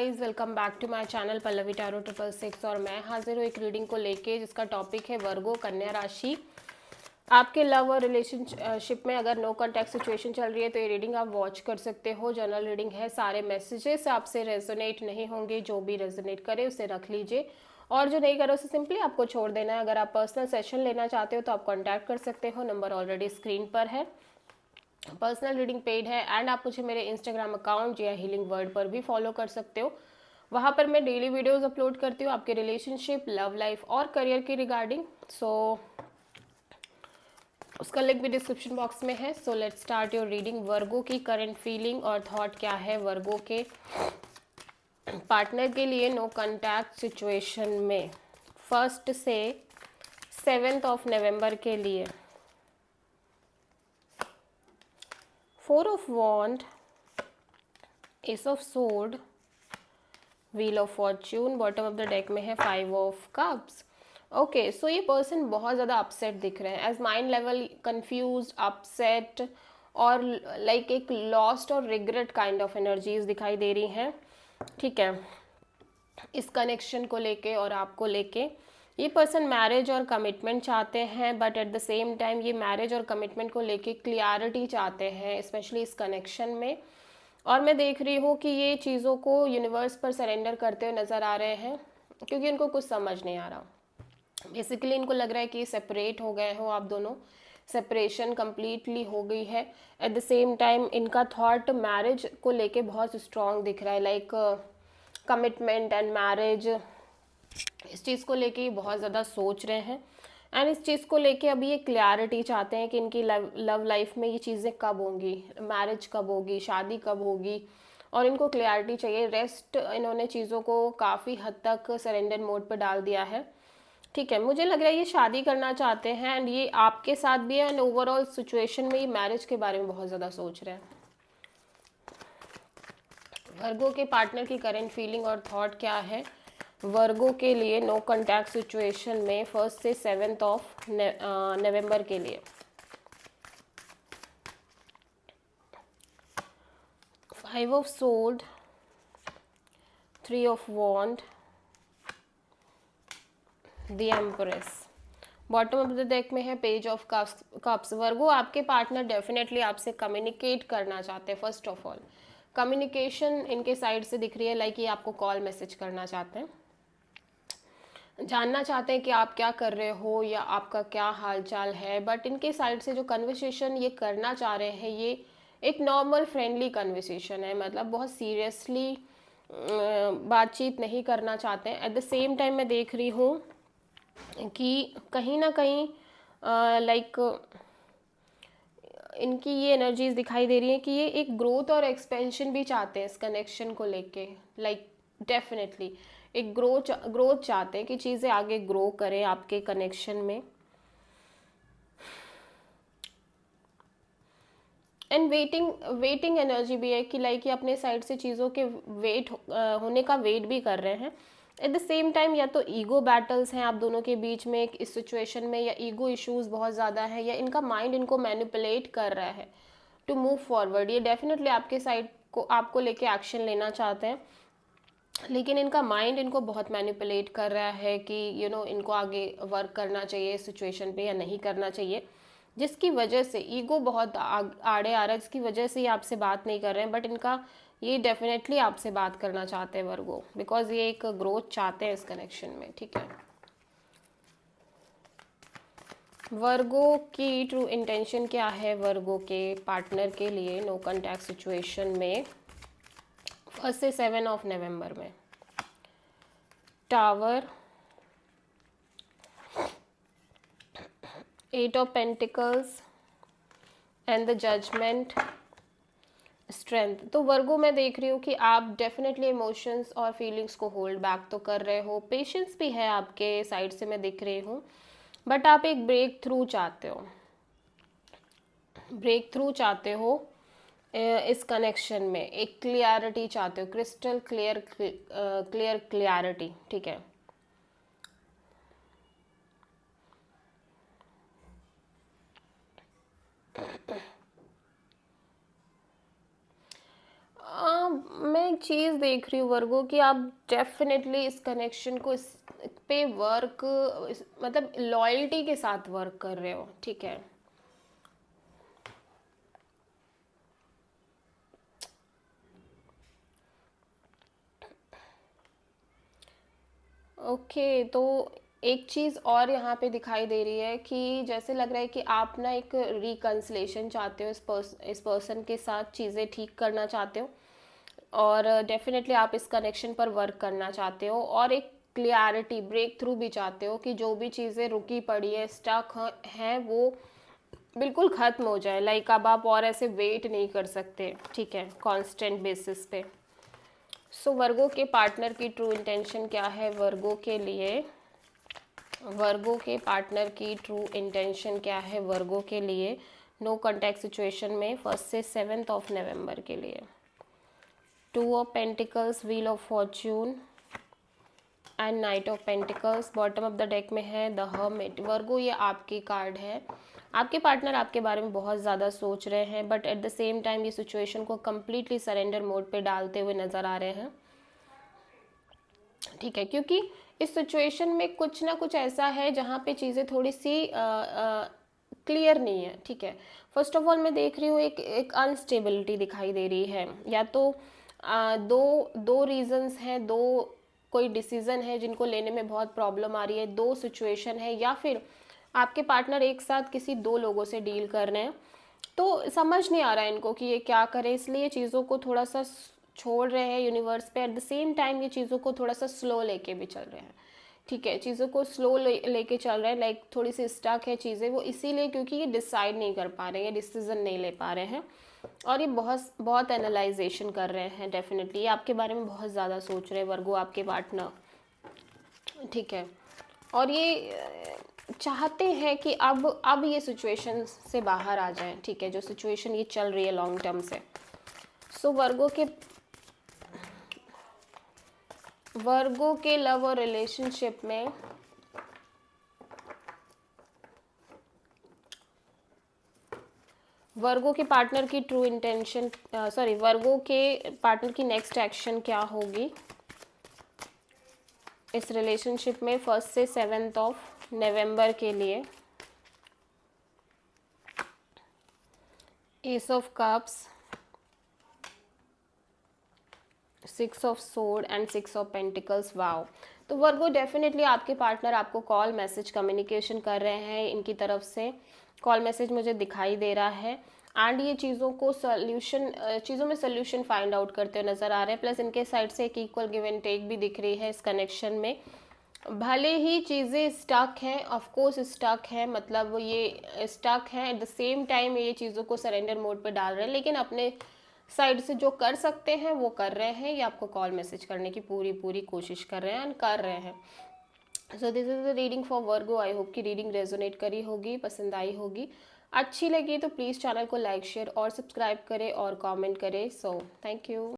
Guys welcome back to my channel Pallavi tarot 666 और मैं हाजिर हूँ एक रीडिंग को लेके जिसका टॉपिक है वर्गो कन्या राशि। आपके लव और रिलेशनशिप में अगर नो कॉन्टैक्ट सिचुएशन चल रही है तो ये रीडिंग आप वॉच कर सकते हो। जनरल रीडिंग है, सारे मैसेजेस आपसे रेजोनेट नहीं होंगे, जो भी रेजोनेट करे उसे रख लीजिए और जो नहीं करे उसे सिंपली आपको छोड़ देना है। अगर आप पर्सनल सेशन लेना चाहते हो तो आप कॉन्टैक्ट कर सकते हो, नंबर ऑलरेडी स्क्रीन पर है। पर्सनल रीडिंग पेड है एंड आप मुझे मेरे इंस्टाग्राम अकाउंट या हीलिंग वर्ड पर भी फॉलो कर सकते हो। वहाँ पर मैं डेली वीडियोस अपलोड करती हूँ आपके रिलेशनशिप, लव लाइफ और करियर की रिगार्डिंग। उसका लिंक भी डिस्क्रिप्शन बॉक्स में है। So let's start your reading. Virgo की करंट फीलिंग और थॉट क्या है वर्गो के पार्टनर के लिए नो कॉन्टैक्ट सिचुएशन में 1 से 7 नवंबर के लिए। 4 of wand, ace of sword, wheel of fortune, bottom of the deck में है 5 ऑफ कप्स। ओके, सो ये पर्सन बहुत ज़्यादा अपसेट दिख रहे हैं, as mind level confuse, upset और लाइक एक लॉस्ट और रिग्रेट काइंड ऑफ एनर्जीज दिखाई दे रही हैं। ठीक है, इस कनेक्शन को लेके और आपको लेके ये पर्सन मैरिज और कमिटमेंट चाहते हैं, but at the same time ये मैरिज और कमिटमेंट को लेके क्लियरिटी चाहते हैं, स्पेशली इस कनेक्शन में। और मैं देख रही हूँ कि ये चीज़ों को यूनिवर्स पर सरेंडर करते हुए नज़र आ रहे हैं क्योंकि इनको कुछ समझ नहीं आ रहा। बेसिकली इनको लग रहा है कि सेपरेट हो गए हो आप दोनों, सेपरेशन कंप्लीटली हो गई है। एट द सेम टाइम इनका थॉट मैरिज को लेके बहुत स्ट्रॉन्ग दिख रहा है, लाइक कमिटमेंट एंड मैरिज, इस चीज़ को लेके ये बहुत ज़्यादा सोच रहे हैं। एंड इस चीज़ को लेके अभी ये क्लैरिटी चाहते हैं कि इनकी लव लाइफ में ये चीज़ें कब होंगी, मैरिज कब होगी, शादी कब होगी, और इनको क्लैरिटी चाहिए। रेस्ट इन्होंने चीज़ों को काफ़ी हद तक सरेंडर मोड पर डाल दिया है। ठीक है, मुझे लग रहा है ये शादी करना चाहते हैं एंड ये आपके साथ भी है एंड ओवरऑल सिचुएशन में ये मैरिज के बारे में बहुत ज़्यादा सोच रहे हैं। वर्गो के पार्टनर की करंट फीलिंग और थॉट क्या है वर्गो के लिए नो कॉन्टैक्ट सिचुएशन में 1 से 7 नवंबर के लिए। 5 of sword, 3 of wand, the empress, bottom of the deck में है पेज ऑफ कप्स। वर्गो आपके पार्टनर डेफिनेटली आपसे कम्युनिकेट करना चाहते हैं। फर्स्ट ऑफ ऑल कम्युनिकेशन इनके साइड से दिख रही है, लाइक ये आपको कॉल मैसेज करना चाहते हैं, जानना चाहते हैं कि आप क्या कर रहे हो या आपका क्या हालचाल है। बट इनके साइड से जो कन्वर्सेशन ये करना चाह रहे हैं ये एक नॉर्मल फ्रेंडली कन्वर्सेशन है, मतलब बहुत सीरियसली बातचीत नहीं करना चाहते हैं। एट द सेम टाइम मैं देख रही हूँ कि कहीं ना कहीं लाइक इनकी ये एनर्जीज दिखाई दे रही है कि ये एक ग्रोथ और एक्सपेंशन भी चाहते हैं इस कनेक्शन को लेके। लाइक डेफिनेटली एक ग्रोथ चाहते हैं कि चीज़ें आगे ग्रो करें आपके कनेक्शन में। एंड वेटिंग एनर्जी भी है कि लाइक ये अपने साइड से चीज़ों के वेट होने का वेट भी कर रहे हैं। एट द सेम टाइम या तो ईगो बैटल्स हैं आप दोनों के बीच में इस सिचुएशन में, या ईगो इश्यूज बहुत ज़्यादा है, या इनका माइंड इनको मैनिपुलेट कर रहा है टू मूव फॉरवर्ड। ये डेफिनेटली आपके साइड को आपको लेके एक्शन लेना चाहते हैं, लेकिन इनका माइंड इनको बहुत मैनिपुलेट कर रहा है कि इनको आगे वर्क करना चाहिए इस सिचुएशन पे या नहीं करना चाहिए, जिसकी वजह से ईगो बहुत आड़े आ रहा है, जिसकी वजह से ये आपसे बात नहीं कर रहे हैं। बट इनका ये डेफिनेटली आपसे बात करना चाहते हैं वर्गो, बिकॉज ये एक ग्रोथ चाहते हैं इस कनेक्शन में। ठीक है, वर्गो की ट्रू इंटेंशन क्या है वर्गो के पार्टनर के लिए नो कॉन्टैक्ट सिचुएशन में 1 से 7 नवंबर में। Tower, 8 of pentacles and the judgement, strength. तो वर्गो मैं देख रही हूँ कि आप डेफिनेटली इमोशंस और फीलिंग्स को होल्ड बैक तो कर रहे हो, पेशेंस भी है आपके साइड से मैं दिख रही हूँ, बट आप एक ब्रेक थ्रू चाहते हो, इस कनेक्शन में एक क्लियरिटी चाहते हो, क्रिस्टल क्लियर क्लियरिटी। ठीक है, मैं एक चीज़ देख रही हूँ वर्गो कि आप डेफिनेटली इस कनेक्शन को इस पे वर्क मतलब लॉयल्टी के साथ वर्क कर रहे हो, ठीक है। ओके, तो एक चीज़ और यहाँ पे दिखाई दे रही है कि जैसे लग रहा है कि आप ना एक रिकन्सिलेशन चाहते हो, इस पर्सन के साथ चीज़ें ठीक करना चाहते हो, और डेफिनेटली आप इस कनेक्शन पर वर्क करना चाहते हो, और एक क्लियरिटी ब्रेक थ्रू भी चाहते हो कि जो भी चीज़ें रुकी पड़ी है, स्टक हैं, वो बिल्कुल ख़त्म हो जाए। लाइक अब आप और ऐसे वेट नहीं कर सकते, ठीक है, कांस्टेंट बेसिस पे। सो वर्गो के पार्टनर की ट्रू इंटेंशन क्या है वर्गो के लिए? वर्गो के पार्टनर की ट्रू इंटेंशन क्या है वर्गो के लिए नो कॉन्टैक्ट सिचुएशन में 1 से 7 ऑफ नवंबर के लिए? 2 of pentacles, wheel of Fortune and night of pentacles. Bottom of the deck में है द हर्मिट। वर्गो, ये आपकी कार्ड है। आपके पार्टनर आपके बारे में बहुत ज़्यादा सोच रहे हैं, but at the same time ये सिचुएशन को कम्प्लीटली सरेंडर मोड पे डालते हुए नज़र आ रहे हैं, ठीक है, क्योंकि इस सिचुएशन में कुछ ना कुछ ऐसा है जहाँ पे चीज़ें थोड़ी सी क्लियर नहीं है, ठीक है। फर्स्ट ऑफ ऑल मैं देख रही हूँ एक अनस्टेबिलिटी दिखाई दे रही है, या तो दो रीजंस हैं, दो कोई डिसीज़न है जिनको लेने में बहुत प्रॉब्लम आ रही है, दो सिचुएशन है, या फिर आपके पार्टनर एक साथ किसी दो लोगों से डील कर रहे हैं, तो समझ नहीं आ रहा है इनको कि ये क्या करें, इसलिए चीज़ों को थोड़ा सा छोड़ रहे हैं यूनिवर्स पे। एट द सेम टाइम ये चीज़ों को थोड़ा सा स्लो लेके भी चल रहे हैं, ठीक है, चीज़ों को स्लो लेके चल रहे हैं, लाइक थोड़ी सी स्टक है चीज़ें, वो इसीलिए क्योंकि ये डिसाइड नहीं कर पा रहे हैं, डिसीजन नहीं ले पा रहे हैं, और ये बहुत बहुत एनालाइजेशन कर रहे हैं। डेफिनेटली ये आपके बारे में बहुत ज़्यादा सोच रहे हैं वर्गो, आपके पार्टनर, ठीक है, और ये चाहते हैं कि अब ये सिचुएशन से बाहर आ जाए, ठीक है, जो सिचुएशन ये चल रही है लॉन्ग टर्म से। सो वर्गो के लव और रिलेशनशिप में वर्गो के पार्टनर की ट्रू इंटेंशन, सॉरी, वर्गो के पार्टनर की नेक्स्ट एक्शन क्या होगी इस रिलेशनशिप में 1 से 7 ऑफ नवंबर के लिए? S of cups, 6 of sword and 6 of pentacles. Wow, तो वर्गो डेफिनेटली आपके पार्टनर आपको कॉल मैसेज कम्युनिकेशन कर रहे हैं, इनकी तरफ से कॉल मैसेज मुझे दिखाई दे रहा है, एंड ये चीज़ों में सोल्यूशन फाइंड आउट करते हुए नज़र आ रहे हैं। प्लस इनके साइड से एक इक्वल गिव एंड टेक भी दिख रही है इस कनेक्शन में। भले ही चीज़ें स्टक हैं, ऑफ कोर्स स्टक है, मतलब ये स्टक है, एट द सेम टाइम ये चीज़ों को सरेंडर मोड पे डाल रहे हैं, लेकिन अपने साइड से जो कर सकते हैं वो कर रहे हैं, ये आपको कॉल मैसेज करने की पूरी कोशिश कर रहे हैं एंड कर रहे हैं। So this is the reading for Virgo. I hope कि रीडिंग रेजोनेट करी होगी, पसंद आई होगी, अच्छी लगी तो प्लीज़ चैनल को लाइक, शेयर और सब्सक्राइब करें और कमेंट करें। So thank you.